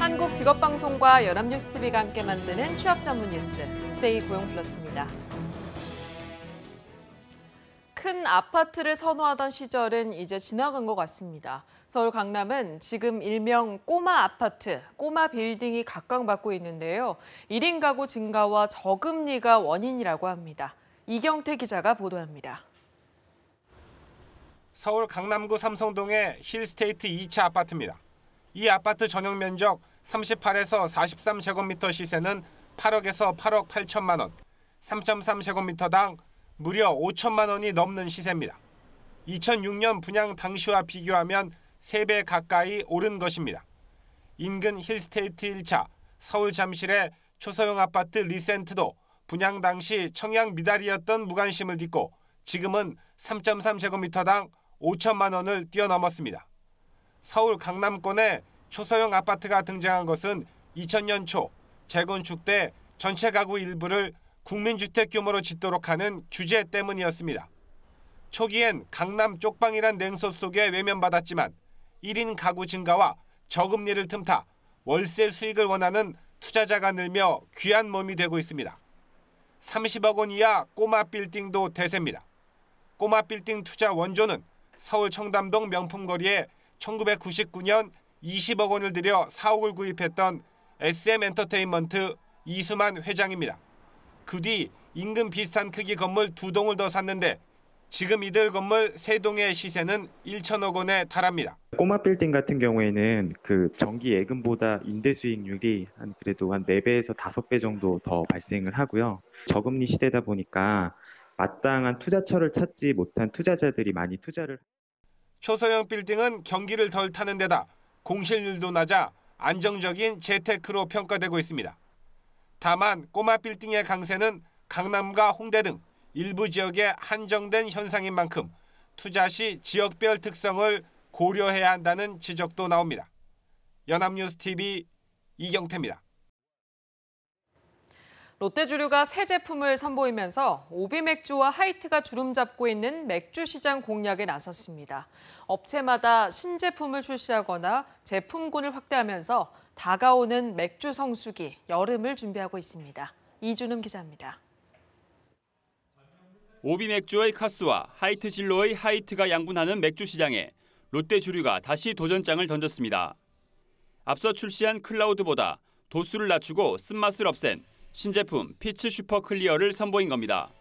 한국직업방송과 연합뉴스TV가 함께 만드는 취업 전문 뉴스, 투데이 고용플러스입니다. 큰 아파트를 선호하던 시절은 이제 지나간 것 같습니다. 서울 강남은 지금 일명 꼬마 아파트, 꼬마 빌딩이 각광받고 있는데요. 1인 가구 증가와 저금리가 원인이라고 합니다. 이경태 기자가 보도합니다. 서울 강남구 삼성동의 힐스테이트 2차 아파트입니다. 이 아파트 전용 면적 38에서 43제곱미터 시세는 8억에서 8억 8천만 원, 3.3제곱미터당 무려 5천만 원이 넘는 시세입니다. 2006년 분양 당시와 비교하면 3배 가까이 오른 것입니다. 인근 힐스테이트 1차 서울 잠실의 초소형 아파트 리센트도 분양 당시 청약 미달이었던 무관심을 딛고 지금은 3.3제곱미터당 5천만 원을 뛰어넘었습니다. 서울 강남권에 초소형 아파트가 등장한 것은 2000년 초 재건축 때 전체 가구 일부를 국민주택 규모로 짓도록 하는 규제 때문이었습니다. 초기엔 강남 쪽방이란 냉소 속에 외면받았지만 1인 가구 증가와 저금리를 틈타 월세 수익을 원하는 투자자가 늘며 귀한 몸이 되고 있습니다. 30억 원 이하 꼬마 빌딩도 대세입니다. 꼬마 빌딩 투자 원조는 서울 청담동 명품거리에 1999년 20억 원을 들여 사옥을 구입했던 SM엔터테인먼트 이수만 회장입니다. 그 뒤 인근 비슷한 크기 건물 2동을 더 샀는데 지금 이들 건물 3동의 시세는 1천억 원에 달합니다. 꼬마 빌딩 같은 경우에는 그 정기 예금보다 임대 수익률이 그래도 한 4배에서 5배 정도 더 발생을 하고요. 저금리 시대다 보니까 마땅한 투자처를 찾지 못한 투자자들이 많이 투자를. 초소형 빌딩은 경기를 덜 타는 데다 공실률도 낮아 안정적인 재테크로 평가되고 있습니다. 다만 꼬마 빌딩의 강세는 강남과 홍대 등 일부 지역에 한정된 현상인 만큼 투자 시 지역별 특성을 고려해야 한다는 지적도 나옵니다. 연합뉴스TV 이경태입니다. 롯데주류가 새 제품을 선보이면서 오비맥주와 하이트가 주름 잡고 있는 맥주 시장 공략에 나섰습니다. 업체마다 신제품을 출시하거나 제품군을 확대하면서 다가오는 맥주 성수기, 여름을 준비하고 있습니다. 이준음 기자입니다. 오비맥주의 카스와 하이트 진로의 하이트가 양분하는 맥주 시장에 롯데주류가 다시 도전장을 던졌습니다. 앞서 출시한 클라우드보다 도수를 낮추고 쓴맛을 없앤 신제품 피츠 슈퍼 클리어를 선보인 겁니다.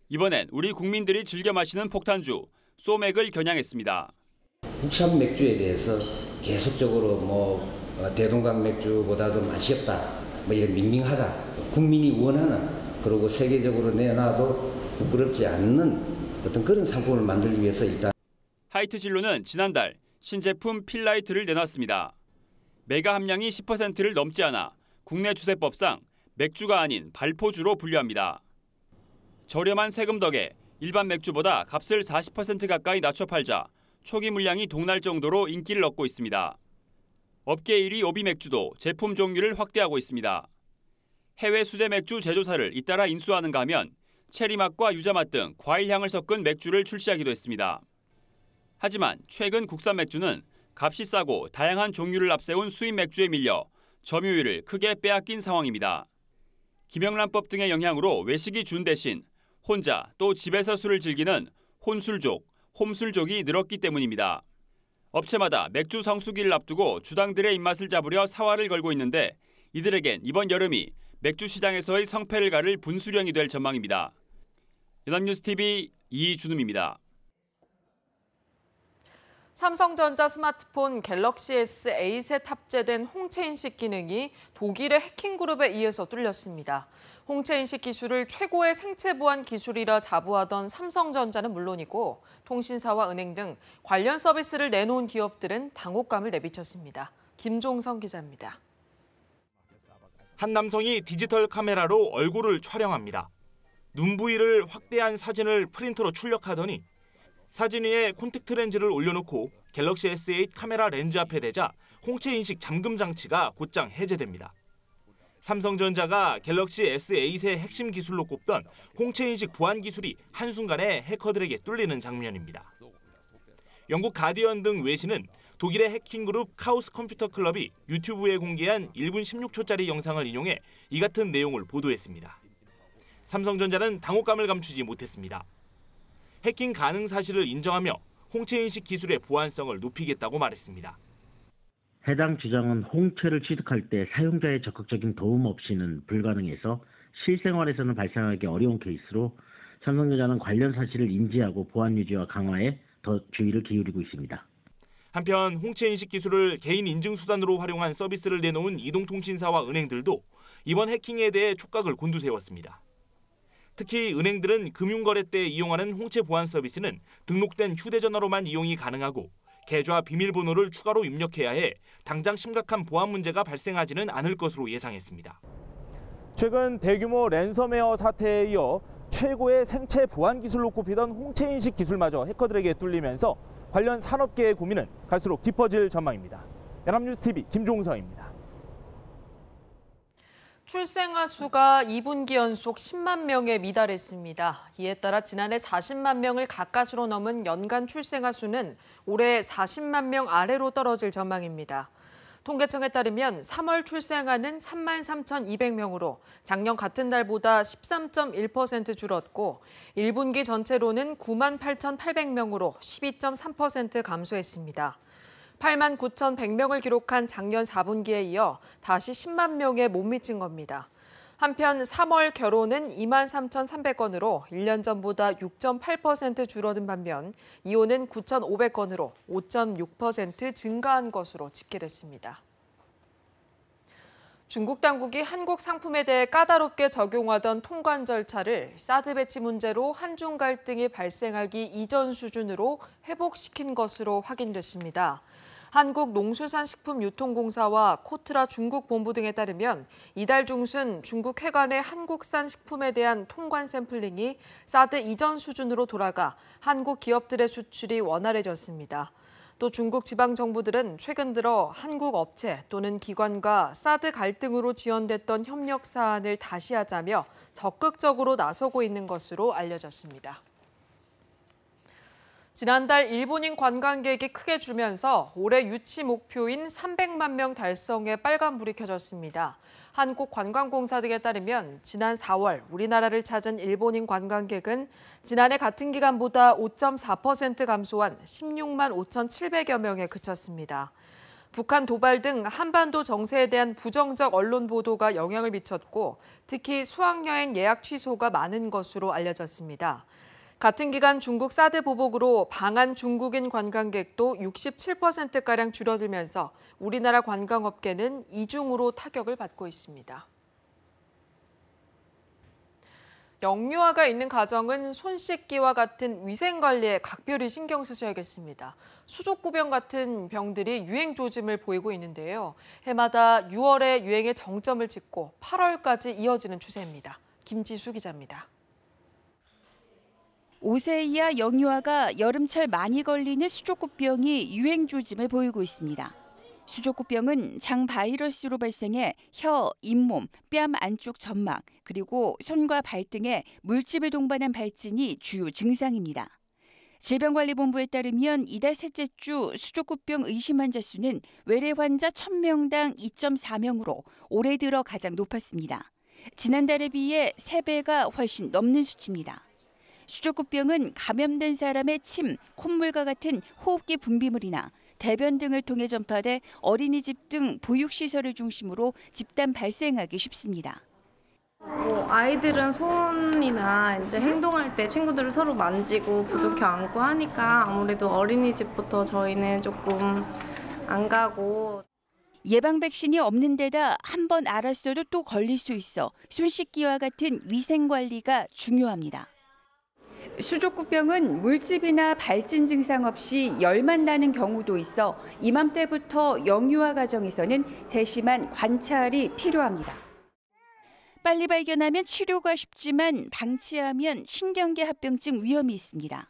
이번엔 우리 국민들이 즐겨 마시는 폭탄주 소맥을 겨냥했습니다. 국산 맥주에 대해서 계속적으로 대동강 맥주보다도 맛이 없다, 이런 밍밍하다, 국민이 원하는, 그리고 세계적으로 내놔도 부끄럽지 않는 어떤 그런 상품을 만들기 위해서 있다. 하이트 진로는 지난달 신제품 필라이트를 내놨습니다. 메가 함량이 10%를 넘지 않아 국내 주세법상 맥주가 아닌 발포주로 분류합니다. 저렴한 세금 덕에 일반 맥주보다 값을 40% 가까이 낮춰 팔자 초기 물량이 동날 정도로 인기를 얻고 있습니다. 업계 1위 오비맥주도 제품 종류를 확대하고 있습니다. 해외 수제 맥주 제조사를 잇따라 인수하는가 하면 체리맛과 유자맛 등 과일향을 섞은 맥주를 출시하기도 했습니다. 하지만 최근 국산 맥주는 값이 싸고 다양한 종류를 앞세운 수입 맥주에 밀려 점유율을 크게 빼앗긴 상황입니다. 김영란법 등의 영향으로 외식이 준 대신 혼자 또 집에서 술을 즐기는 혼술족, 홈술족이 늘었기 때문입니다. 업체마다 맥주 성수기를 앞두고 주당들의 입맛을 잡으려 사활을 걸고 있는데 이들에겐 이번 여름이 맥주 시장에서의 성패를 가를 분수령이 될 전망입니다. 연합뉴스TV 이준음입니다. 삼성전자 스마트폰 갤럭시 S8에 탑재된 홍채 인식 기능이 독일의 해킹그룹에 의해서 뚫렸습니다. 홍채 인식 기술을 최고의 생체 보안 기술이라 자부하던 삼성전자는 물론이고 통신사와 은행 등 관련 서비스를 내놓은 기업들은 당혹감을 내비쳤습니다. 김종성 기자입니다. 한 남성이 디지털 카메라로 얼굴을 촬영합니다. 눈 부위를 확대한 사진을 프린터로 출력하더니 사진 위에 콘택트 렌즈를 올려놓고 갤럭시 S8 카메라 렌즈 앞에 대자 홍채 인식 잠금 장치가 곧장 해제됩니다. 삼성전자가 갤럭시 S8의 핵심 기술로 꼽던 홍채 인식 보안 기술이 한순간에 해커들에게 뚫리는 장면입니다. 영국 가디언 등 외신은 독일의 해킹 그룹 카오스 컴퓨터 클럽이 유튜브에 공개한 1분 16초짜리 영상을 인용해 이 같은 내용을 보도했습니다. 삼성전자는 당혹감을 감추지 못했습니다. 해킹 가능 사실을 인정하며 홍채인식 기술의 보안성을 높이겠다고 말했습니다. 해당 주장은 홍채를 취득할 때 사용자의 적극적인 도움 없이는 불가능해서 실생활에서는 발생하기 어려운 케이스로 삼성전자는 관련 사실을 인지하고 보안 유지와 강화에 더 주의를 기울이고 있습니다. 한편 홍채인식 기술을 개인 인증 수단으로 활용한 서비스를 내놓은 이동통신사와 은행들도 이번 해킹에 대해 촉각을 곤두세웠습니다. 특히 은행들은 금융거래 때 이용하는 홍채 보안 서비스는 등록된 휴대전화로만 이용이 가능하고 계좌 비밀번호를 추가로 입력해야 해 당장 심각한 보안 문제가 발생하지는 않을 것으로 예상했습니다. 최근 대규모 랜섬웨어 사태에 이어 최고의 생체 보안 기술로 꼽히던 홍채인식 기술마저 해커들에게 뚫리면서 관련 산업계의 고민은 갈수록 깊어질 전망입니다. 연합뉴스TV 김종서입니다. 출생아 수가 2분기 연속 10만 명에 미달했습니다. 이에 따라 지난해 40만 명을 가까스로 넘은 연간 출생아 수는 올해 40만 명 아래로 떨어질 전망입니다. 통계청에 따르면 3월 출생아는 33,200명으로 작년 같은 달보다 13.1% 줄었고 1분기 전체로는 98,800명으로 12.3% 감소했습니다. 89,100명을 기록한 작년 4분기에 이어 다시 10만 명에 못 미친 겁니다. 한편 3월 결혼은 23,300건으로 1년 전보다 6.8% 줄어든 반면 이혼은 9,500건으로 5.6% 증가한 것으로 집계됐습니다. 중국 당국이 한국 상품에 대해 까다롭게 적용하던 통관 절차를 사드 배치 문제로 한중 갈등이 발생하기 이전 수준으로 회복시킨 것으로 확인됐습니다. 한국농수산식품유통공사와 코트라 중국 본부 등에 따르면 이달 중순 중국 해관의 한국산 식품에 대한 통관 샘플링이 사드 이전 수준으로 돌아가 한국 기업들의 수출이 원활해졌습니다. 또 중국 지방정부들은 최근 들어 한국 업체 또는 기관과 사드 갈등으로 지연됐던 협력 사안을 다시 하자며 적극적으로 나서고 있는 것으로 알려졌습니다. 지난달 일본인 관광객이 크게 줄면서 올해 유치 목표인 300만 명 달성에 빨간불이 켜졌습니다. 한국관광공사 등에 따르면 지난 4월 우리나라를 찾은 일본인 관광객은 지난해 같은 기간보다 5.4% 감소한 16만 5,700여 명에 그쳤습니다. 북한 도발 등 한반도 정세에 대한 부정적 언론 보도가 영향을 미쳤고 특히 수학여행 예약 취소가 많은 것으로 알려졌습니다. 같은 기간 중국 사드 보복으로 방한 중국인 관광객도 67%가량 줄어들면서 우리나라 관광업계는 이중으로 타격을 받고 있습니다. 영유아가 있는 가정은 손 씻기와 같은 위생관리에 각별히 신경 쓰셔야겠습니다. 수족구병 같은 병들이 유행 조짐을 보이고 있는데요. 해마다 6월에 유행의 정점을 찍고 8월까지 이어지는 추세입니다. 김지수 기자입니다. 5세 이하 영유아가 여름철 많이 걸리는 수족구병이 유행 조짐을 보이고 있습니다. 수족구병은 장 바이러스로 발생해 혀, 잇몸, 뺨 안쪽 점막, 그리고 손과 발 등에 물집을 동반한 발진이 주요 증상입니다. 질병관리본부에 따르면 이달 셋째 주 수족구병 의심 환자 수는 외래 환자 1,000명당 2.4명으로 올해 들어 가장 높았습니다. 지난달에 비해 3배가 훨씬 넘는 수치입니다. 수족구병은 감염된 사람의 침, 콧물과 같은 호흡기 분비물이나 대변 등을 통해 전파돼 어린이집 등 보육시설을 중심으로 집단 발생하기 쉽습니다. 아이들은 손이나 이제 행동할 때 친구들을 서로 만지고 부둥켜 안고 하니까 아무래도 어린이집부터 저희는 조금 안 가고. 예방 백신이 없는 데다 한 번 알았어도 또 걸릴 수 있어 손 씻기와 같은 위생 관리가 중요합니다. 수족구병은 물집이나 발진 증상 없이 열만 나는 경우도 있어 이맘때부터 영유아 가정에서는 세심한 관찰이 필요합니다. 빨리 발견하면 치료가 쉽지만 방치하면 신경계 합병증 위험이 있습니다.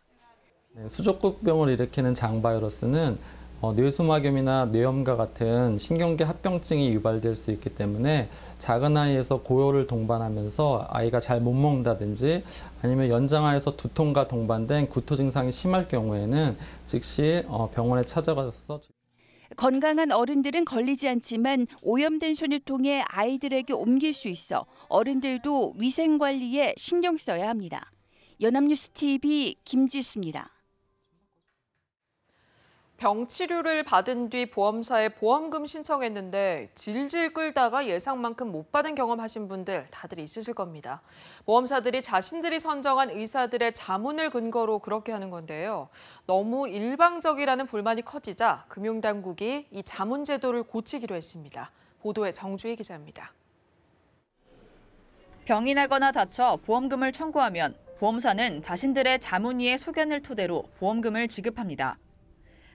수족구병을 일으키는 장 바이러스는 뇌수막염이나 뇌염과 같은 신경계 합병증이 유발될 수 있기 때문에 작은 아이에서 고열을 동반하면서 아이가 잘 못 먹는다든지 아니면 연장아에서 두통과 동반된 구토 증상이 심할 경우에는 즉시 병원에 찾아가서 건강한 어른들은 걸리지 않지만 오염된 손을 통해 아이들에게 옮길 수 있어 어른들도 위생 관리에 신경 써야 합니다. 연합뉴스 TV 김지수입니다. 병 치료를 받은 뒤 보험사에 보험금 신청했는데 질질 끌다가 예상만큼 못 받은 경험하신 분들 다들 있으실 겁니다. 보험사들이 자신들이 선정한 의사들의 자문을 근거로 그렇게 하는 건데요. 너무 일방적이라는 불만이 커지자 금융당국이 이 자문 제도를 고치기로 했습니다. 보도에 정주희 기자입니다. 병이 나거나 다쳐 보험금을 청구하면 보험사는 자신들의 자문의의 소견을 토대로 보험금을 지급합니다.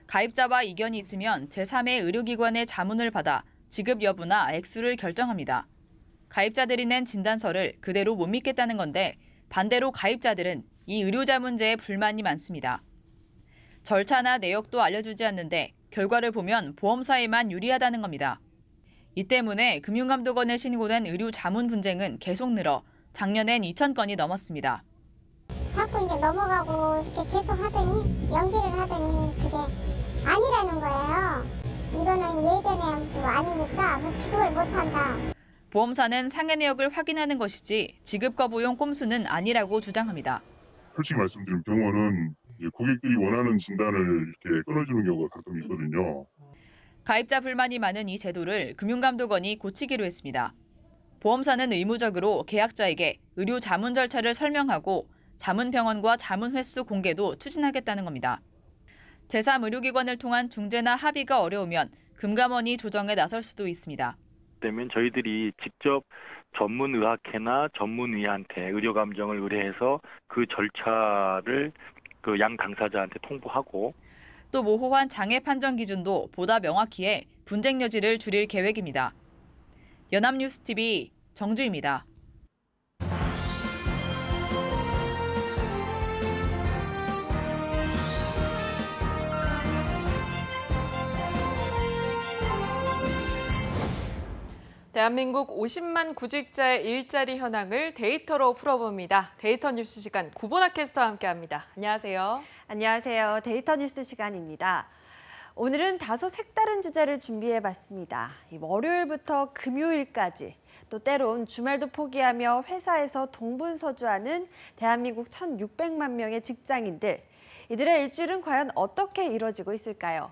가입자와 이견이 있으면 제3의 의료기관의 자문을 받아 지급 여부나 액수를 결정합니다. 가입자들이 낸 진단서를 그대로 못 믿겠다는 건데 반대로 가입자들은 이 의료자문제에 불만이 많습니다. 절차나 내역도 알려주지 않는데 결과를 보면 보험사에만 유리하다는 겁니다. 이 때문에 금융감독원에 신고된 의료자문 분쟁은 계속 늘어 작년엔 2,000건이 넘었습니다. 자꾸 이제 넘어가고 이렇게 계속 하더니 연기를 하더니 그게 아니라는 거예요. 이거는 예전에 무슨 아니니까 뭐 지급을 못한다. 보험사는 상해 내역을 확인하는 것이지 지급 거부용 꼼수는 아니라고 주장합니다. 솔직히 말씀드리면 병원은 고객들이 원하는 진단을 이렇게 끊어주는 경우가 가끔 있거든요. 가입자 불만이 많은 이 제도를 금융감독원이 고치기로 했습니다. 보험사는 의무적으로 계약자에게 의료 자문 절차를 설명하고 자문병원과 자문 횟수 공개도 추진하겠다는 겁니다. 제3의료기관을 통한 중재나 합의가 어려우면 금감원이 조정에 나설 수도 있습니다. 그러면 저희들이 직접 전문의학회나 전문의한테 의료감정을 의뢰해서 그 절차를 그 양 당사자한테 통보하고 또 모호한 장애 판정 기준도 보다 명확히 해 분쟁 여지를 줄일 계획입니다. 연합뉴스TV 정주입니다. 대한민국 50만 구직자의 일자리 현황을 데이터로 풀어봅니다. 데이터 뉴스 시간 구보나 캐스터와 함께합니다. 안녕하세요. 안녕하세요. 데이터 뉴스 시간입니다. 오늘은 다소 색다른 주제를 준비해봤습니다. 월요일부터 금요일까지 또 때론 주말도 포기하며 회사에서 동분서주하는 대한민국 1,600만 명의 직장인들. 이들의 일주일은 과연 어떻게 이뤄지고 있을까요?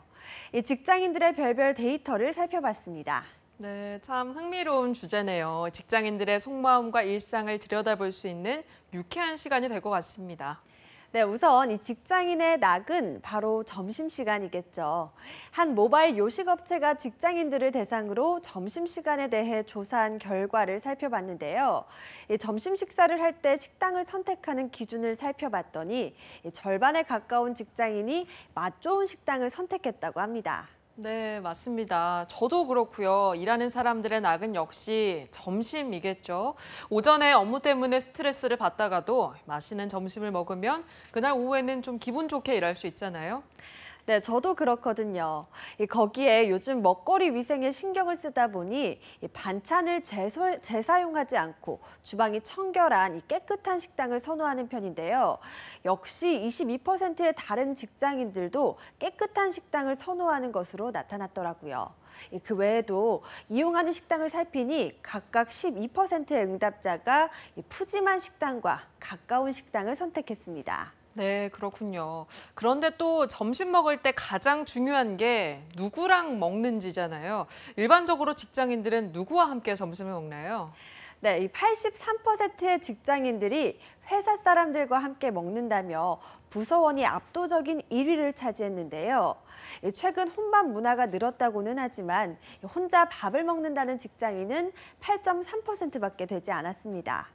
이 직장인들의 별별 데이터를 살펴봤습니다. 네, 참 흥미로운 주제네요. 직장인들의 속마음과 일상을 들여다볼 수 있는 유쾌한 시간이 될 것 같습니다. 네, 우선 이 직장인의 낙은 바로 점심시간이겠죠. 한 모바일 요식업체가 직장인들을 대상으로 점심시간에 대해 조사한 결과를 살펴봤는데요. 이 점심 식사를 할 때 식당을 선택하는 기준을 살펴봤더니 절반에 가까운 직장인이 맛 좋은 식당을 선택했다고 합니다. 네, 맞습니다. 저도 그렇고요. 일하는 사람들의 낙은 역시 점심이겠죠. 오전에 업무 때문에 스트레스를 받다가도 맛있는 점심을 먹으면 그날 오후에는 좀 기분 좋게 일할 수 있잖아요. 네, 저도 그렇거든요. 거기에 요즘 먹거리 위생에 신경을 쓰다 보니 반찬을 재사용하지 않고 주방이 청결한 깨끗한 식당을 선호하는 편인데요. 역시 22%의 다른 직장인들도 깨끗한 식당을 선호하는 것으로 나타났더라고요. 그 외에도 이용하는 식당을 살피니 각각 12%의 응답자가 푸짐한 식당과 가까운 식당을 선택했습니다. 네, 그렇군요. 그런데 또 점심 먹을 때 가장 중요한 게 누구랑 먹는지잖아요. 일반적으로 직장인들은 누구와 함께 점심을 먹나요? 네, 이 83%의 직장인들이 회사 사람들과 함께 먹는다며 부서원이 압도적인 1위를 차지했는데요. 최근 혼밥 문화가 늘었다고는 하지만 혼자 밥을 먹는다는 직장인은 8.3%밖에 되지 않았습니다.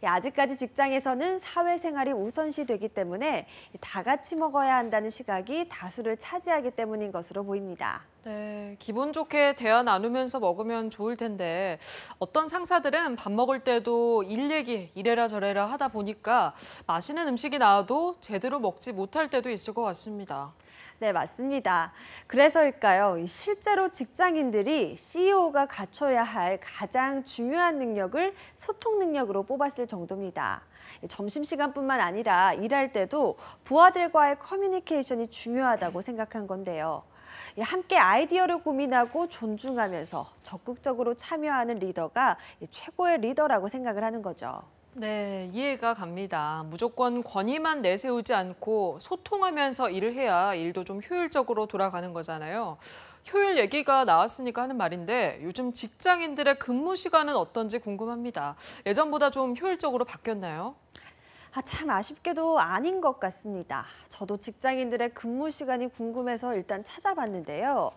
아직까지 직장에서는 사회생활이 우선시되기 때문에 다 같이 먹어야 한다는 시각이 다수를 차지하기 때문인 것으로 보입니다. 네, 기분 좋게 대화 나누면서 먹으면 좋을 텐데 어떤 상사들은 밥 먹을 때도 일 얘기 이래라 저래라 하다 보니까 맛있는 음식이 나와도 제대로 먹지 못할 때도 있을 것 같습니다. 네, 맞습니다. 그래서일까요? 실제로 직장인들이 CEO가 갖춰야 할 가장 중요한 능력을 소통 능력으로 뽑았을 정도입니다. 점심시간뿐만 아니라 일할 때도 부하들과의 커뮤니케이션이 중요하다고 생각한 건데요. 함께 아이디어를 고민하고 존중하면서 적극적으로 참여하는 리더가 최고의 리더라고 생각을 하는 거죠. 네, 이해가 갑니다. 무조건 권위만 내세우지 않고 소통하면서 일을 해야 일도 좀 효율적으로 돌아가는 거잖아요. 효율 얘기가 나왔으니까 하는 말인데 요즘 직장인들의 근무 시간은 어떤지 궁금합니다. 예전보다 좀 효율적으로 바뀌었나요? 참 아쉽게도 아닌 것 같습니다. 저도 직장인들의 근무 시간이 궁금해서 일단 찾아봤는데요.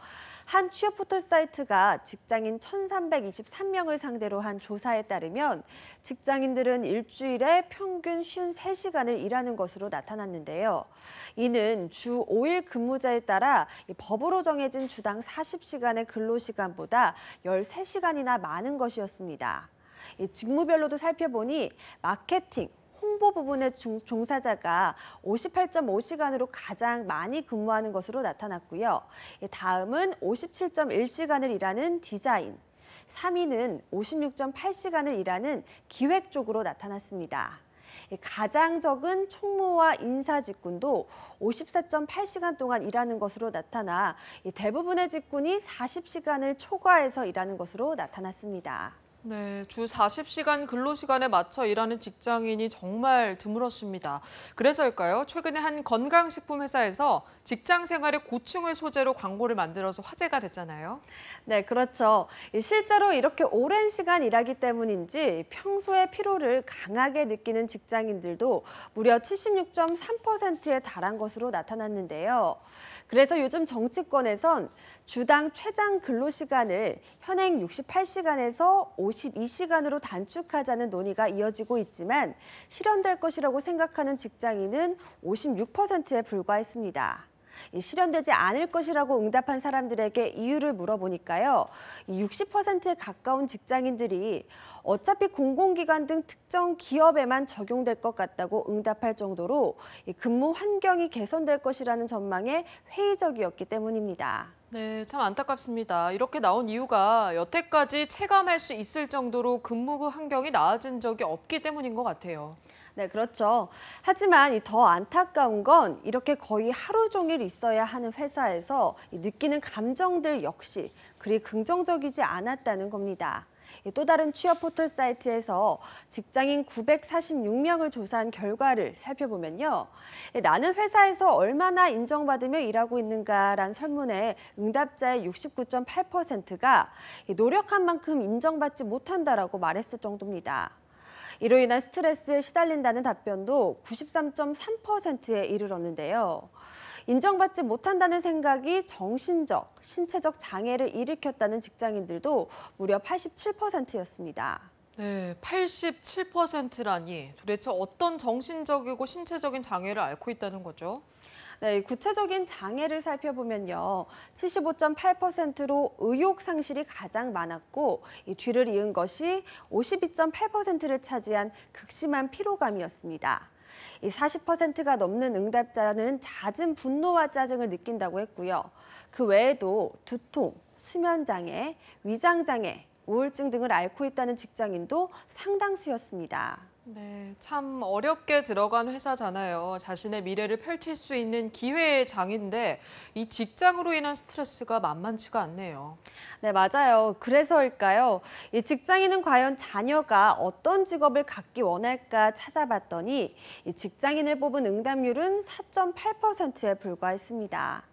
한 취업 포털 사이트가 직장인 1,323명을 상대로 한 조사에 따르면 직장인들은 일주일에 평균 53시간을 일하는 것으로 나타났는데요. 이는 주 5일 근무자에 따라 법으로 정해진 주당 40시간의 근로시간보다 13시간이나 많은 것이었습니다. 직무별로도 살펴보니 마케팅, 홍보 부분의 종사자가 58.5시간으로 가장 많이 근무하는 것으로 나타났고요. 다음은 57.1시간을 일하는 디자인, 3위는 56.8시간을 일하는 기획 쪽으로 나타났습니다. 가장 적은 총무와 인사 직군도 54.8시간 동안 일하는 것으로 나타나 대부분의 직군이 40시간을 초과해서 일하는 것으로 나타났습니다. 네, 주 40시간 근로시간에 맞춰 일하는 직장인이 정말 드물었습니다. 그래서일까요? 최근에 한 건강식품 회사에서 직장 생활의 고충을 소재로 광고를 만들어서 화제가 됐잖아요. 네, 그렇죠. 실제로 이렇게 오랜 시간 일하기 때문인지 평소에 피로를 강하게 느끼는 직장인들도 무려 76.3%에 달한 것으로 나타났는데요. 그래서 요즘 정치권에선 주당 최장 근로시간을 현행 68시간에서 52시간으로 단축하자는 논의가 이어지고 있지만 실현될 것이라고 생각하는 직장인은 56%에 불과했습니다. 실현되지 않을 것이라고 응답한 사람들에게 이유를 물어보니까요. 60%에 가까운 직장인들이 어차피 공공기관 등 특정 기업에만 적용될 것 같다고 응답할 정도로 근무 환경이 개선될 것이라는 전망에 회의적이었기 때문입니다. 네, 참 안타깝습니다. 이렇게 나온 이유가 여태까지 체감할 수 있을 정도로 근무 환경이 나아진 적이 없기 때문인 것 같아요. 네, 그렇죠. 하지만 더 안타까운 건 이렇게 거의 하루 종일 있어야 하는 회사에서 느끼는 감정들 역시 그리 긍정적이지 않았다는 겁니다. 또 다른 취업 포털 사이트에서 직장인 946명을 조사한 결과를 살펴보면요. 나는 회사에서 얼마나 인정받으며 일하고 있는가란 설문에 응답자의 69.8%가 노력한 만큼 인정받지 못한다라고 말했을 정도입니다. 이로 인한 스트레스에 시달린다는 답변도 93.3%에 이르렀는데요. 인정받지 못한다는 생각이 정신적, 신체적 장애를 일으켰다는 직장인들도 무려 87%였습니다. 네, 87%라니 도대체 어떤 정신적이고 신체적인 장애를 앓고 있다는 거죠? 네, 구체적인 장애를 살펴보면요. 75.8%로 의욕 상실이 가장 많았고 뒤를 이은 것이 52.8%를 차지한 극심한 피로감이었습니다. 40%가 넘는 응답자는 잦은 분노와 짜증을 느낀다고 했고요. 그 외에도 두통, 수면장애, 위장장애, 우울증 등을 앓고 있다는 직장인도 상당수였습니다. 네, 참 어렵게 들어간 회사잖아요. 자신의 미래를 펼칠 수 있는 기회의 장인데 이 직장으로 인한 스트레스가 만만치가 않네요. 네, 맞아요. 그래서일까요? 이 직장인은 과연 자녀가 어떤 직업을 갖기 원할까 찾아봤더니 이 직장인을 뽑은 응답률은 4.8%에 불과했습니다.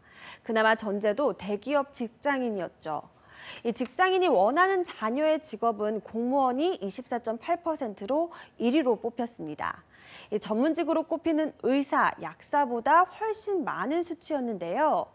그나마 전제도 대기업 직장인이었죠. 이 직장인이 원하는 자녀의 직업은 공무원이 24.8%로 1위로 뽑혔습니다. 이 전문직으로 꼽히는 의사, 약사보다 훨씬 많은 수치였는데요.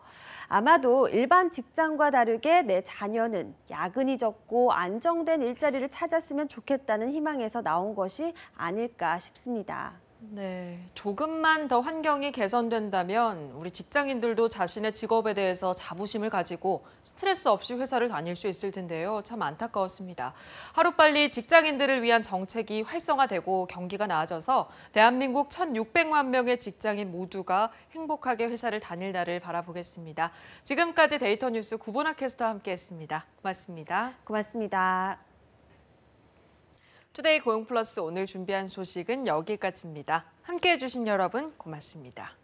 아마도 일반 직장과 다르게 내 자녀는 야근이 적고 안정된 일자리를 찾았으면 좋겠다는 희망에서 나온 것이 아닐까 싶습니다. 네, 조금만 더 환경이 개선된다면 우리 직장인들도 자신의 직업에 대해서 자부심을 가지고 스트레스 없이 회사를 다닐 수 있을 텐데요. 참 안타까웠습니다. 하루빨리 직장인들을 위한 정책이 활성화되고 경기가 나아져서 대한민국 1,600만 명의 직장인 모두가 행복하게 회사를 다닐 날을 바라보겠습니다. 지금까지 데이터 뉴스 구본아 캐스터와 함께했습니다. 고맙습니다. 고맙습니다. 투데이 고용플러스 오늘 준비한 소식은 여기까지입니다. 함께해 주신 여러분 고맙습니다.